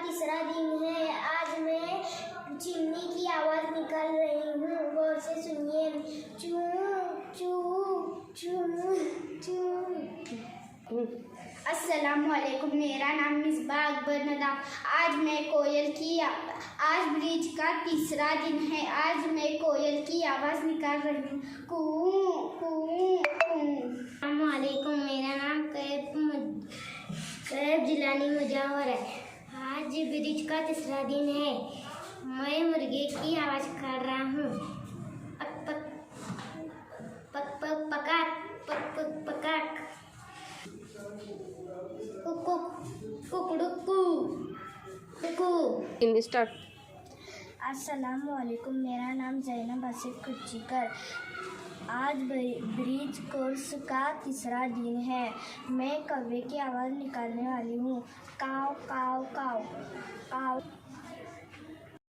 तीसरा दिन है। आज मैं चिमनी की आवाज़ निकाल रही हूँ। गौर से सुनिए। चू चू चू चू। अस्सलामुअलैकुम। मेरा नाम मिसबाह अकबर नदाफ। आज ब्रिज का तीसरा दिन है। आज मैं कोयल की आवाज़ निकाल रही हूँ। कू कू कू। अस्सलामुअलैकुम। मेरा नाम कैब जिलानी मुजावर है। आज ब्रिज का तीसरा दिन है। मैं मुर्गे की आवाज़ कर रहा हूँ। पक पक पक पक पकाक पक पक पकाक। अस्सलामुअलैकुम। मेरा नाम ज़ैनब आसिफ कुच्चीकर। आज ब्रिज कोर्स का तीसरा दिन है। मैं कौवे की आवाज़ निकालने वाली हूँ। काव काव काव काव।